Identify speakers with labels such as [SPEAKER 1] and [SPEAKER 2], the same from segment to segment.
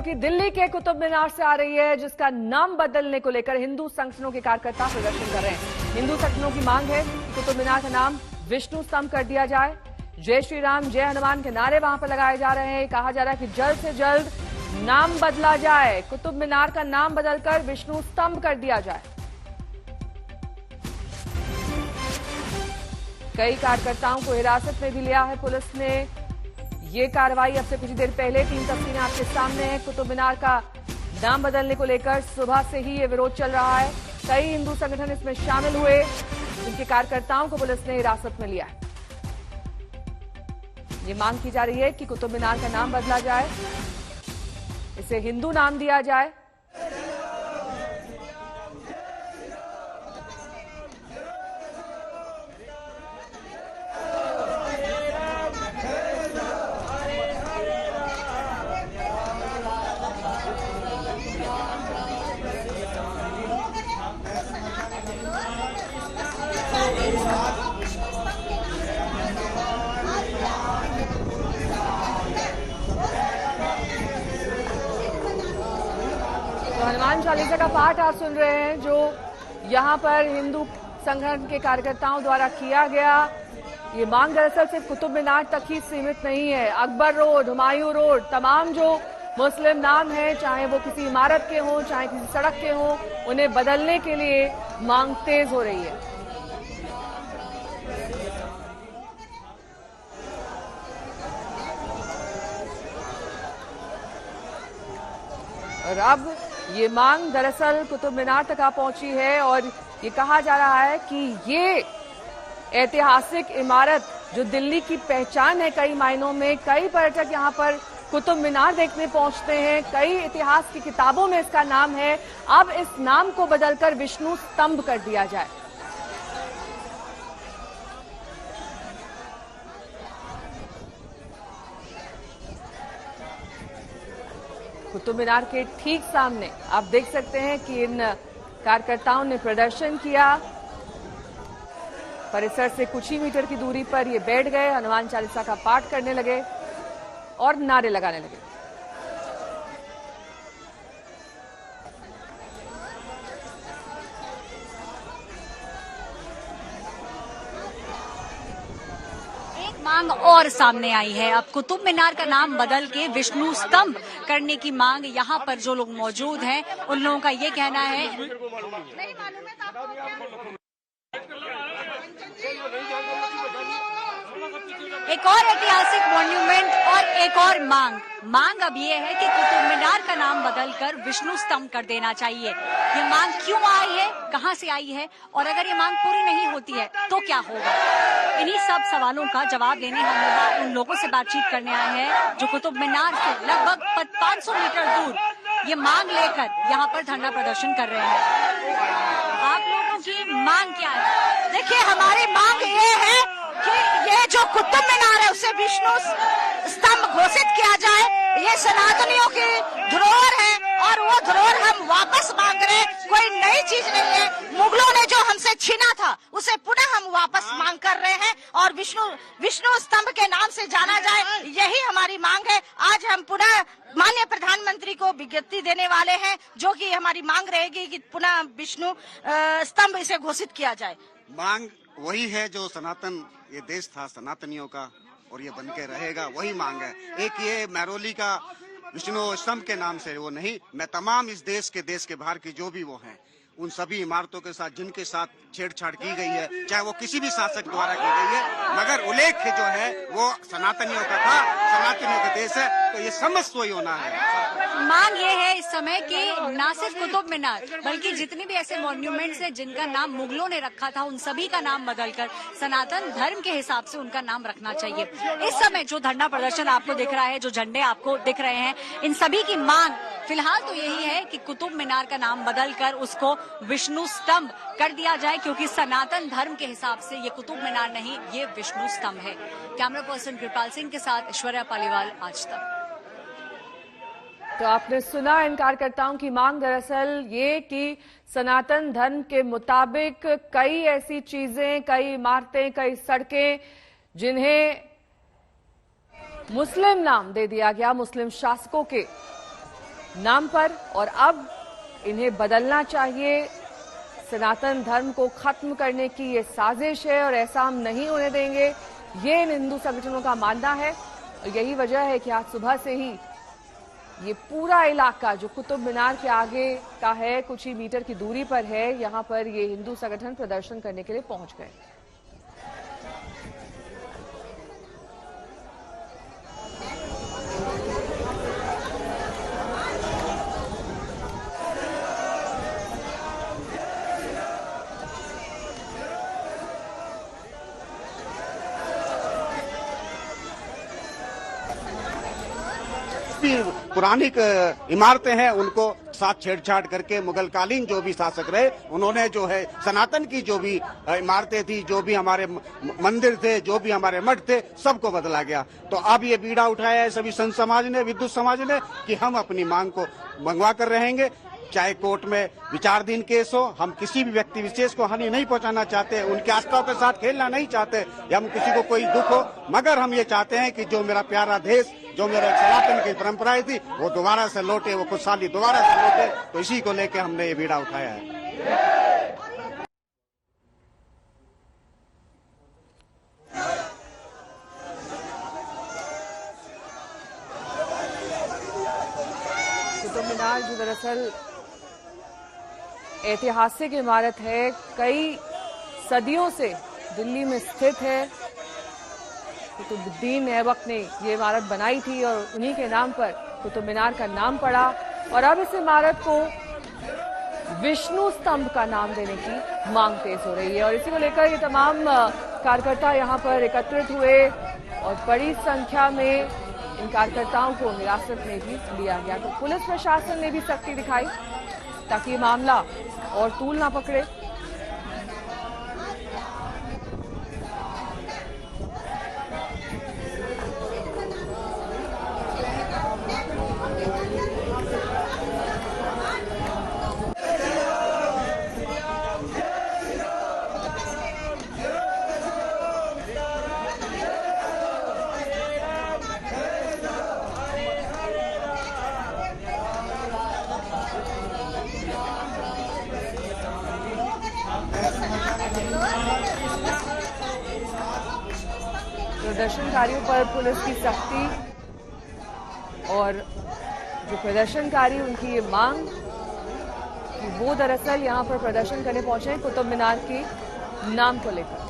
[SPEAKER 1] कि दिल्ली के कुतुब मीनार से आ रही है, जिसका नाम बदलने को लेकर हिंदू संगठनों के कार्यकर्ता प्रदर्शन कर रहे हैं। हिंदू संगठनों की मांग है कि कुतुब मीनार का नाम विष्णु स्तंभ कर दिया जाए। जय श्री राम, जय हनुमान के नारे वहां पर लगाए जा रहे हैं। कहा जा रहा है कि जल्द से जल्द नाम बदला जाए, कुतुब मीनार का नाम बदलकर विष्णु स्तंभ कर दिया जाए। कई कार्यकर्ताओं को हिरासत में भी लिया है पुलिस ने। ये कार्रवाई अब से कुछ देर पहले 3 तस्वीरें आपके सामने है। कुतुब मीनार का नाम बदलने को लेकर सुबह से ही ये विरोध चल रहा है। कई हिंदू संगठन इसमें शामिल हुए, उनके कार्यकर्ताओं को पुलिस ने हिरासत में लिया है। ये मांग की जा रही है कि कुतुब मीनार का नाम बदला जाए, इसे हिंदू नाम दिया जाए। हनुमान चालीसा का पाठ आप सुन रहे हैं, जो यहां पर हिंदू संगठन के कार्यकर्ताओं द्वारा किया गया। ये मांग दरअसल सिर्फ कुतुब मीनार तक ही सीमित नहीं है। अकबर रोड, हुमायूं रोड, तमाम जो मुस्लिम नाम हैं, चाहे वो किसी इमारत के हों, चाहे किसी सड़क के हों, उन्हें बदलने के लिए मांग तेज हो रही है। और अब ये मांग दरअसल कुतुब मीनार तक आ पहुंची है और ये कहा जा रहा है कि ये ऐतिहासिक इमारत जो दिल्ली की पहचान है कई मायनों में, कई पर्यटक यहाँ पर कुतुब मीनार देखने पहुंचते हैं, कई इतिहास की किताबों में इसका नाम है। अब इस नाम को बदलकर विष्णु स्तंभ कर दिया जाए। कुतुब मीनार के ठीक सामने आप देख सकते हैं कि इन कार्यकर्ताओं ने प्रदर्शन किया। परिसर से कुछ ही मीटर की दूरी पर ये बैठ गए, हनुमान चालीसा का पाठ करने लगे और नारे लगाने लगे।
[SPEAKER 2] मांग और सामने आई है। अब कुतुब मीनार का नाम बदल के विष्णु स्तंभ करने की मांग, यहाँ पर जो लोग मौजूद हैं उन लोगों का ये कहना है। एक और ऐतिहासिक मॉन्यूमेंट और एक और मांग अब ये है कि कुतुब मीनार का नाम बदलकर विष्णु स्तंभ कर देना चाहिए। ये मांग क्यों आई है, कहां से आई है और अगर ये मांग पूरी नहीं होती है तो क्या होगा? इन्हीं सब सवालों का जवाब देने हम उन लोगों से बातचीत करने आए हैं जो कुतुब मीनार से लगभग 500 मीटर दूर ये मांग लेकर यहाँ पर धरना प्रदर्शन कर रहे हैं। आप लोगों की मांग क्या है?
[SPEAKER 3] देखिए, हमारी मांग ये है कि ये जो कुतुब मीनार है उसे विष्णु स्तंभ घोषित किया जाए। ये सनातनियों की धरोहर है और वो धरोहर हम वापस मांग रहे हैं, कोई नई चीज नहीं है। मुगलों ने जो हमसे छीना था उसे पुनः हम वापस मांग कर रहे हैं और विष्णु स्तंभ के नाम से जाना जाए, यही हमारी मांग है। आज हम पुनः माननीय प्रधानमंत्री को विज्ञप्ति देने वाले हैं, जो कि हमारी मांग रहेगी कि पुनः विष्णु स्तंभ इसे घोषित किया जाए।
[SPEAKER 4] मांग वही है जो सनातन ये देश था सनातनियों का और ये बन के रहेगा, वही मांग है। एक ये महरौली का विष्णु स्तंभ के नाम से वो नहीं, मैं तमाम इस देश के बाहर की जो भी वो हैं उन सभी इमारतों के साथ जिनके साथ छेड़छाड़ की गई है, चाहे वो किसी भी शासक द्वारा की गई है, मगर उल्लेख जो है वो सनातनियों का था, सनातनियों का देश है, तो ये समस्त वही होना है।
[SPEAKER 2] मांग ये है इस समय कि न सिर्फ कुतुब मीनार बल्कि जितने भी ऐसे मॉन्यूमेंट्स हैं जिनका नाम मुगलों ने रखा था, उन सभी का नाम बदलकर सनातन धर्म के हिसाब से उनका नाम रखना चाहिए। इस समय जो धरना प्रदर्शन आपको दिख रहा है, जो झंडे आपको दिख रहे हैं, इन सभी की मांग फिलहाल तो यही है कि कुतुब मीनार का नाम बदलकर उसको विष्णु स्तंभ कर दिया जाए, क्योंकि सनातन धर्म के हिसाब से ये कुतुब मीनार नहीं, ये विष्णु स्तंभ है। कैमरा पर्सन कृपाल सिंह के साथ ऐश्वर्या पालीवाल, आज तक।
[SPEAKER 1] तो आपने सुना इन कार्यकर्ताओं की मांग दरअसल ये कि सनातन धर्म के मुताबिक कई ऐसी चीजें, कई इमारतें, कई सड़कें जिन्हें मुस्लिम नाम दे दिया गया मुस्लिम शासकों के, नाम पर, और अब इन्हें बदलना चाहिए। सनातन धर्म को खत्म करने की ये साजिश है और ऐसा हम नहीं होने देंगे, ये इन हिंदू संगठनों का मानना है। और यही वजह है कि आज सुबह से ही ये पूरा इलाका जो कुतुब मीनार के आगे का है, कुछ ही मीटर की दूरी पर है, यहां पर ये हिंदू संगठन प्रदर्शन करने के लिए पहुंच गए।
[SPEAKER 4] पुरानी इमारतें हैं उनको साथ छेड़छाड़ करके मुगलकालीन जो भी शासक रहे उन्होंने जो है सनातन की जो भी इमारतें थी, जो भी हमारे मंदिर थे, जो भी हमारे मठ थे, सबको बदला गया। तो अब ये बीड़ा उठाया है सभी संत समाज ने, विद्युत समाज ने, कि हम अपनी मांग को मंगवा कर रहेंगे, चाहे कोर्ट में विचाराधीन केस हो। हम किसी भी व्यक्ति विशेष को हानि नहीं पहुंचाना चाहते, उनके आस्थाओं के साथ खेलना नहीं चाहते या हम किसी को कोई दुख हो, मगर हम ये चाहते हैं कि जो मेरा प्यारा देश, जो मेरा सनातन की परंपराएं थी, वो दोबारा से लौटे, वो खुशहाली दोबारा से लौटे। तो इसी को लेकर हमने ये बीड़ा उठाया है।
[SPEAKER 1] कुतुब मीनार जो दरअसल ऐतिहासिक इमारत है, कई सदियों से दिल्ली में स्थित है। कुतुबुद्दीन ऐबक ने ये इमारत बनाई थी और उन्हीं के नाम पर कुतुब मीनार का नाम पड़ा, और अब इस इमारत को विष्णु स्तंभ का नाम देने की मांग तेज हो रही है। और इसी को लेकर ये तमाम कार्यकर्ता यहाँ पर एकत्रित हुए और बड़ी संख्या में इन कार्यकर्ताओं को हिरासत में भी लिया गया। तो पुलिस प्रशासन ने भी सख्ती दिखाई ताकि ये मामला और तूल ना पकड़े। प्रदर्शनकारियों पर पुलिस की सख्ती, और जो प्रदर्शनकारी उनकी ये मांग कि वो दरअसल यहां पर प्रदर्शन करने पहुंचे हैं कुतुब मीनार के नाम को लेकर।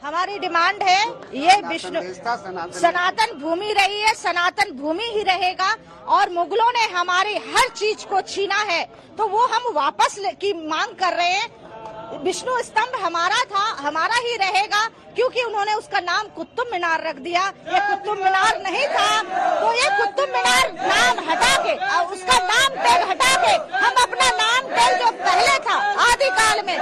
[SPEAKER 3] हमारी डिमांड है, ये विष्णु सनातन भूमि रही है, सनातन भूमि ही रहेगा। और मुगलों ने हमारी हर चीज को छीना है, तो वो हम वापस की मांग कर रहे हैं। विष्णु स्तंभ हमारा था, हमारा ही रहेगा, क्योंकि उन्होंने उसका नाम कुतुब मीनार रख दिया। ये कुतुब मीनार नहीं था, तो ये कुतुब मीनार नाम हटा के, उसका नाम टैग हटा के, हम अपना नाम टैग जो पहले था आदिकाल में,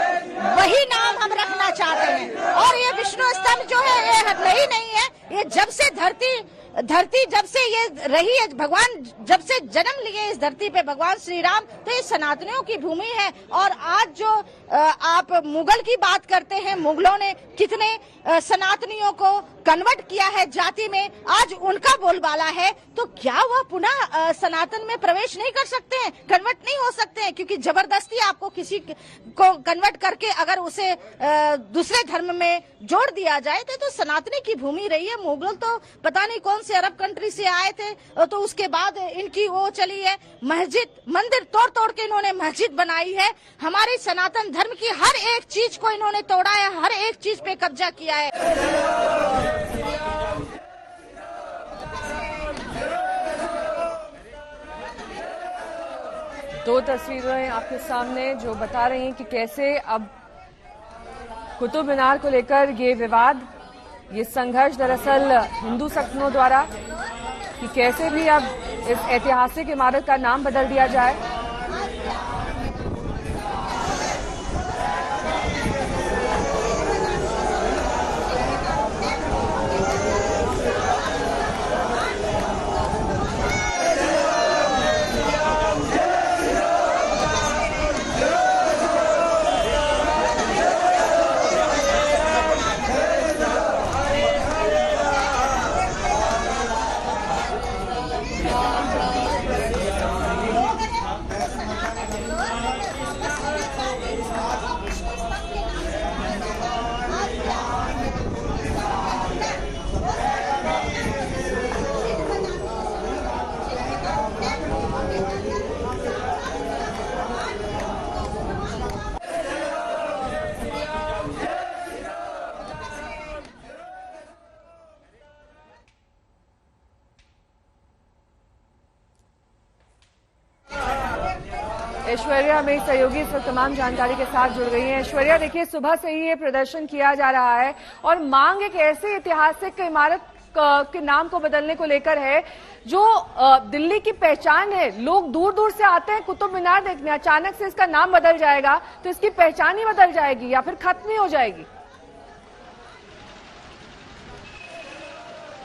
[SPEAKER 3] वही नाम हम रखना चाहते हैं। और ये विष्णु स्तंभ जो है ये नहीं है, ये जब से धरती जब से ये रही है, भगवान जब से जन्म लिए इस धरती पे भगवान श्री राम, तो ये सनातनियों की भूमि है। और आज जो आप मुगल की बात करते हैं, मुगलों ने कितने सनातनियों को कन्वर्ट किया है जाति में, आज उनका बोलबाला है। तो क्या वह पुनः सनातन में प्रवेश नहीं कर सकते हैं, कन्वर्ट नहीं हो सकते हैं? क्योंकि जबरदस्ती आपको किसी को कन्वर्ट करके अगर उसे दूसरे धर्म में जोड़ दिया जाए तो सनातनी की भूमि रही है। मुगल तो पता नहीं कौन से अरब कंट्री से आए थे, तो उसके बाद इनकी वो चली है मस्जिद, मंदिर तोड़ तोड़ के इन्होंने मस्जिद बनाई है। हमारी सनातन धर्म की हर एक चीज को इन्होंने तोड़ा है, हर एक चीज पे कब्जा किया है।
[SPEAKER 1] दो तस्वीरें आपके सामने जो बता रही हैं कि कैसे अब कुतुब मीनार को लेकर ये विवाद, ये संघर्ष दरअसल हिंदू संगठनों द्वारा कि कैसे भी अब इस ऐतिहासिक इमारत का नाम बदल दिया जाए। ऐश्वर्या मेरी सहयोगी इस वक्त तमाम जानकारी के साथ जुड़ गई हैं। ऐश्वर्या, देखिए सुबह से ही ये प्रदर्शन किया जा रहा है और मांग एक ऐसी ऐतिहासिक इमारत के नाम को बदलने को लेकर है जो दिल्ली की पहचान है। लोग दूर दूर से आते हैं कुतुब मीनार देखने, अचानक से इसका नाम बदल जाएगा तो इसकी पहचान ही बदल जाएगी या फिर खत्म ही हो जाएगी?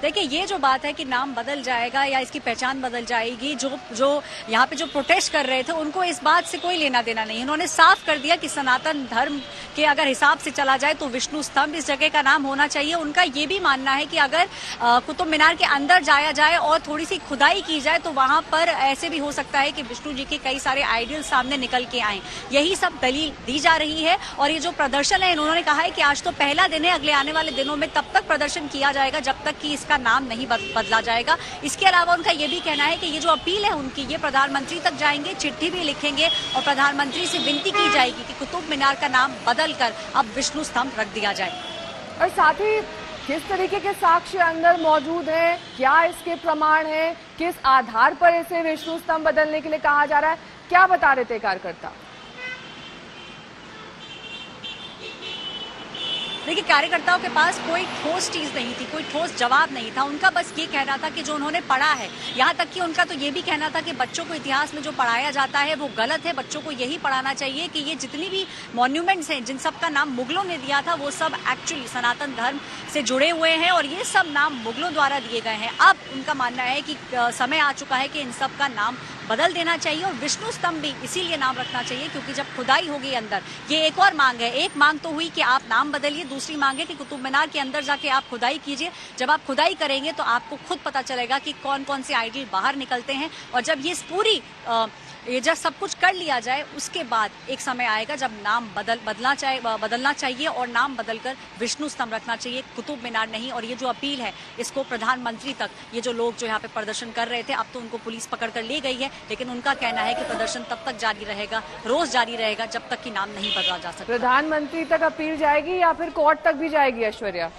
[SPEAKER 2] देखिए, ये जो बात है कि नाम बदल जाएगा या इसकी पहचान बदल जाएगी, जो यहाँ पे जो प्रोटेस्ट कर रहे थे उनको इस बात से कोई लेना देना नहीं। उन्होंने साफ कर दिया कि सनातन धर्म के अगर हिसाब से चला जाए तो विष्णु स्तंभ इस जगह का नाम होना चाहिए। उनका ये भी मानना है कि अगर कुतुब मीनार के अंदर जाया जाए और थोड़ी सी खुदाई की जाए तो वहां पर ऐसे भी हो सकता है कि विष्णु जी के कई सारे आइडियल सामने निकल के आए। यही सब दलील दी जा रही है। और ये जो प्रदर्शन है, उन्होंने कहा है कि आज तो पहला दिन है, अगले आने वाले दिनों में तब तक प्रदर्शन किया जाएगा जब तक कि इसका नाम नहीं बदला जाएगा। इसके अलावा उनका यह भी कहना है कि ये जो अपील है उनकी, ये प्रधानमंत्री तक जाएंगे, चिट्ठी भी लिखेंगे और प्रधानमंत्री से विनती की जाएगी कि कुतुब मीनार का नाम बदलकर अब विष्णु स्तंभ रख दिया जाए।
[SPEAKER 1] और साथ ही किस तरीके के साक्ष्य अंदर मौजूद है, क्या इसके प्रमाण है, किस आधार पर इसे विष्णु स्तंभ बदलने के लिए कहा जा रहा है, क्या बता रहे थे कार्यकर्ता?
[SPEAKER 2] देखिए, कार्यकर्ताओं के पास कोई ठोस चीज नहीं थी, कोई ठोस जवाब नहीं था। उनका बस ये कहना था कि जो उन्होंने पढ़ा है, यहाँ तक कि उनका तो ये भी कहना था कि बच्चों को इतिहास में जो पढ़ाया जाता है वो गलत है। बच्चों को यही पढ़ाना चाहिए कि ये जितनी भी मॉन्यूमेंट्स हैं, जिन सब का नाम मुगलों ने दिया था, वो सब एक्चुअली सनातन धर्म से जुड़े हुए हैं और ये सब नाम मुगलों द्वारा दिए गए हैं। अब उनका मानना है कि समय आ चुका है कि इन सब का नाम बदल देना चाहिए और विष्णु स्तंभ भी इसीलिए नाम रखना चाहिए क्योंकि जब खुदाई होगी अंदर, ये एक और मांग है। एक मांग तो हुई कि आप नाम बदलिए, दूसरी मांग है कि कुतुब मीनार के अंदर जाके आप खुदाई कीजिए। जब आप खुदाई करेंगे तो आपको खुद पता चलेगा कि कौन कौन से आइडियल बाहर निकलते हैं और जब ये पूरी ये जब सब कुछ कर लिया जाए उसके बाद एक समय आएगा जब नाम बदलना चाहिए और नाम बदलकर विष्णु स्तंभ रखना चाहिए, कुतुब मीनार नहीं। और ये जो अपील है इसको प्रधानमंत्री तक, ये जो लोग जो यहाँ पे प्रदर्शन कर रहे थे, अब तो उनको पुलिस पकड़ कर ले गई है, लेकिन उनका कहना है कि प्रदर्शन तब तक जारी रहेगा, रोज जारी रहेगा जब तक कि नाम नहीं बदला जा सकता।
[SPEAKER 1] प्रधानमंत्री तक अपील जाएगी या फिर कोर्ट तक भी जाएगी ऐश्वर्या?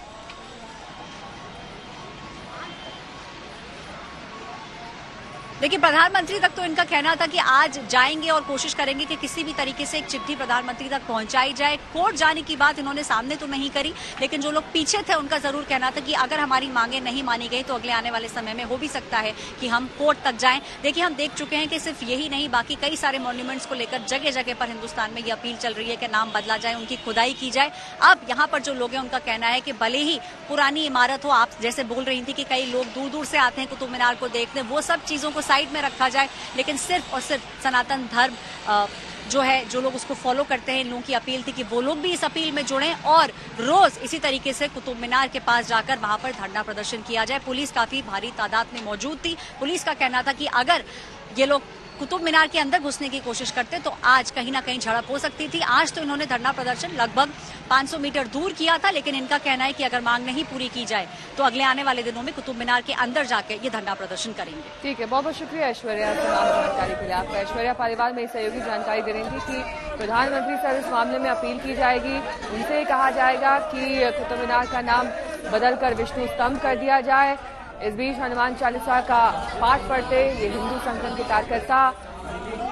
[SPEAKER 2] देखिए, प्रधानमंत्री तक तो इनका कहना था कि आज जाएंगे और कोशिश करेंगे कि किसी भी तरीके से एक चिट्ठी प्रधानमंत्री तक पहुंचाई जाए। कोर्ट जाने की बात इन्होंने सामने तो नहीं करी, लेकिन जो लोग पीछे थे उनका जरूर कहना था कि अगर हमारी मांगे नहीं मानी गई तो अगले आने वाले समय में हो भी सकता है कि हम कोर्ट तक जाएं। देखिए, हम देख चुके हैं कि सिर्फ यही नहीं, बाकी कई सारे मॉन्यूमेंट्स को लेकर जगह जगह पर हिंदुस्तान में ये अपील चल रही है कि नाम बदला जाए, उनकी खुदाई की जाए। अब यहाँ पर जो लोग हैं उनका कहना है कि भले ही पुरानी इमारत हो, आप जैसे बोल रही थी कि कई लोग दूर दूर से आते हैं कुतुब मीनार को देखने, वो सब चीजों को साइड में रखा जाए, लेकिन सिर्फ और सिर्फ सनातन धर्म जो है, जो लोग उसको फॉलो करते हैं, इन लोगों की अपील थी कि वो लोग भी इस अपील में जुड़ें और रोज इसी तरीके से कुतुब मीनार के पास जाकर वहां पर धरना प्रदर्शन किया जाए। पुलिस काफी भारी तादाद में मौजूद थी। पुलिस का कहना था कि अगर ये लोग कुतुब मीनार के अंदर घुसने की कोशिश करते तो आज कहीं ना कहीं झड़प हो सकती थी। आज तो इन्होंने धरना प्रदर्शन लगभग 500 मीटर दूर किया था, लेकिन इनका कहना है कि अगर मांग नहीं पूरी की जाए तो अगले आने वाले दिनों में कुतुब मीनार के अंदर जाके ये धरना प्रदर्शन करेंगे।
[SPEAKER 1] ठीक है, बहुत बहुत शुक्रिया ऐश्वर्या तमाम जानकारी के लिए आपका। ऐश्वर्या पालीवाल मेरी सहयोगी जानकारी दे रही थी कि प्रधानमंत्री से इस मामले में अपील की जाएगी, उनसे कहा जाएगा कि कुतुब मीनार का नाम बदलकर विष्णु स्तंभ कर दिया जाए। इस बीच हनुमान चालीसा का पाठ पढ़ते ये हिंदू संगठन के कार्यकर्ता,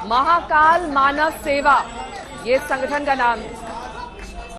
[SPEAKER 1] महाकाल मानव सेवा ये संगठन का नाम